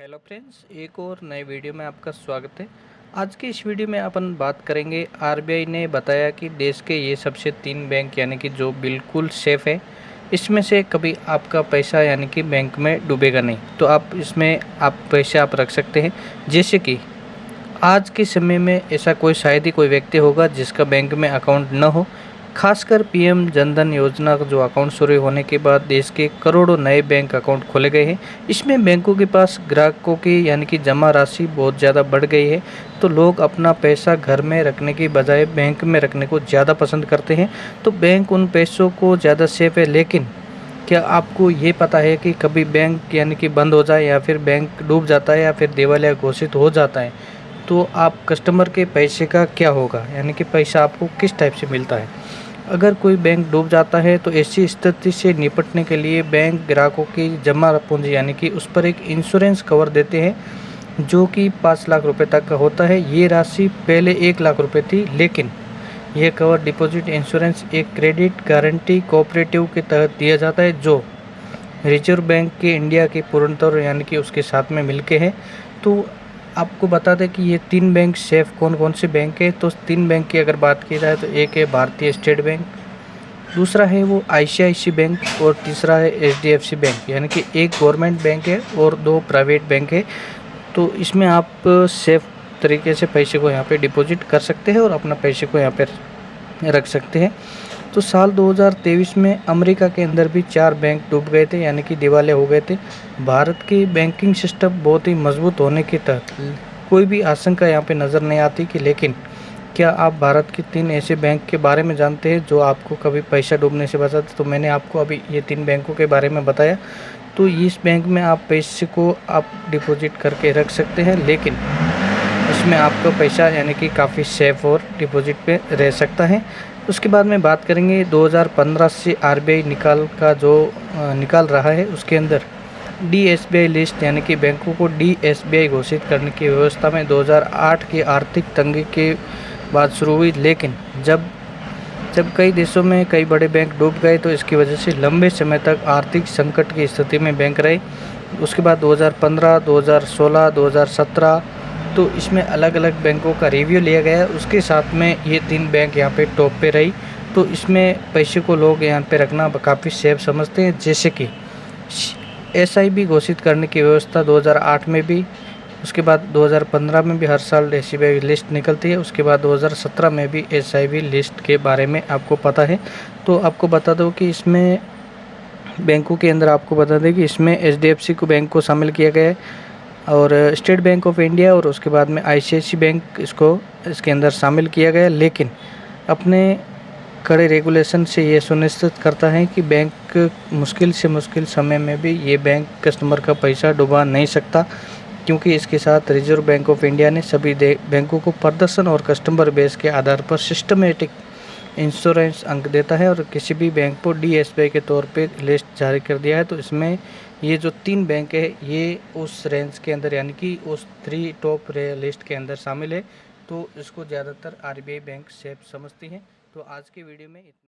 Hello friends, एक और नए वीडियो में आपका स्वागत है। आज की इस वीडियो में अपन बात करेंगे। आरबीआई ने बताया कि देश के ये सबसे 3 बैंक यानी कि जो बिल्कुल सेफ़ है, इसमें से कभी आपका पैसा यानी कि बैंक में डूबेगा नहीं। तो आप इसमें पैसे आप रख सकते हैं। जैसे कि आज के समय में ऐसा कोई शायद ही कोई व्यक्ति होगा जिसका बैंक में अकाउंट न हो। खासकर पीएम जनधन योजना का जो अकाउंट शुरू होने के बाद देश के करोड़ों नए बैंक अकाउंट खोले गए हैं। इसमें बैंकों के पास ग्राहकों की यानी कि जमा राशि बहुत ज़्यादा बढ़ गई है। तो लोग अपना पैसा घर में रखने की बजाय बैंक में रखने को ज़्यादा पसंद करते हैं। तो बैंक उन पैसों को ज़्यादा सेफ है। लेकिन क्या आपको ये पता है कि कभी बैंक यानी कि बंद हो जाए या फिर बैंक डूब जाता है या फिर दिवालिया घोषित हो जाता है, तो आप कस्टमर के पैसे का क्या होगा, यानी कि पैसा आपको किस टाइप से मिलता है। अगर कोई बैंक डूब जाता है तो ऐसी स्थिति से निपटने के लिए बैंक ग्राहकों की जमा पूंजी यानी कि उस पर एक इंश्योरेंस कवर देते हैं जो कि 5 लाख रुपए तक का होता है। ये राशि पहले 1 लाख रुपए थी, लेकिन यह कवर डिपॉजिट इंश्योरेंस एक क्रेडिट गारंटी कोऑपरेटिव के तहत दिया जाता है जो रिजर्व बैंक के इंडिया के पूर्णतौर यानी कि उसके साथ में मिलके है। तो आपको बता दें कि ये 3 बैंक सेफ कौन कौन से बैंक है। तो 3 बैंक की अगर बात की जाए तो एक है भारतीय स्टेट बैंक, दूसरा है वो आईसीआईसी बैंक और तीसरा है एचडीएफसी बैंक। यानी कि एक गवर्नमेंट बैंक है और 2 प्राइवेट बैंक है। तो इसमें आप सेफ तरीके से पैसे को यहाँ पे डिपॉजिट कर सकते हैं और अपना पैसे को यहाँ पे रख सकते हैं। तो साल 2023 में अमेरिका के अंदर भी 4 बैंक डूब गए थे यानी कि दिवालिया हो गए थे। भारत की बैंकिंग सिस्टम बहुत ही मजबूत होने के तहत कोई भी आशंका यहाँ पे नज़र नहीं आती कि। लेकिन क्या आप भारत के 3 ऐसे बैंक के बारे में जानते हैं जो आपको कभी पैसा डूबने से बचाते। तो मैंने आपको अभी ये 3 बैंकों के बारे में बताया। तो इस बैंक में आप पैसे को आप डिपॉजिट करके रख सकते हैं, लेकिन इसमें आपका पैसा यानी कि काफ़ी सेफ और डिपॉजिट पे रह सकता है। उसके बाद में बात करेंगे 2015 से आरबीआई निकाल रहा है, उसके अंदर डीएसबीआई लिस्ट यानी कि बैंकों को डीएसबीआई घोषित करने की व्यवस्था में 2008 की आर्थिक तंगी के बाद शुरू हुई। लेकिन जब कई देशों में कई बड़े बैंक डूब गए तो इसकी वजह से लंबे समय तक आर्थिक संकट की स्थिति में बैंक रहे। उसके बाद 2015, 2016, 2017 तो इसमें अलग अलग बैंकों का रिव्यू लिया गया। उसके साथ में ये 3 बैंक यहाँ पे टॉप पे रही। तो इसमें पैसे को लोग यहाँ पे रखना काफ़ी सेफ समझते हैं। जैसे कि एसआईबी घोषित करने की व्यवस्था 2008 में भी, उसके बाद 2015 में भी हर साल एसआईबी लिस्ट निकलती है। उसके बाद 2017 में भी एसआईबी लिस्ट के बारे में आपको पता है। तो आपको बता दो कि इसमें बैंकों के अंदर आपको बता दें कि इसमें एचडीएफसी को बैंक को शामिल किया गया है और स्टेट बैंक ऑफ इंडिया और उसके बाद में आईसीआईसी बैंक इसके अंदर शामिल किया गया। लेकिन अपने कड़े रेगुलेशन से ये सुनिश्चित करता है कि बैंक मुश्किल से मुश्किल समय में भी ये बैंक कस्टमर का पैसा डुबा नहीं सकता, क्योंकि इसके साथ रिजर्व बैंक ऑफ इंडिया ने सभी बैंकों को प्रदर्शन और कस्टमर बेस के आधार पर सिस्टमेटिक इंश्योरेंस अंक देता है और किसी भी बैंक को डीएसबीआई के तौर पे लिस्ट जारी कर दिया है। तो इसमें ये जो 3 बैंक है ये उस रेंज के अंदर यानी कि उस 3 टॉप लिस्ट के अंदर शामिल है। तो इसको ज़्यादातर आरबीआई बैंक सेफ समझती हैं। तो आज की वीडियो में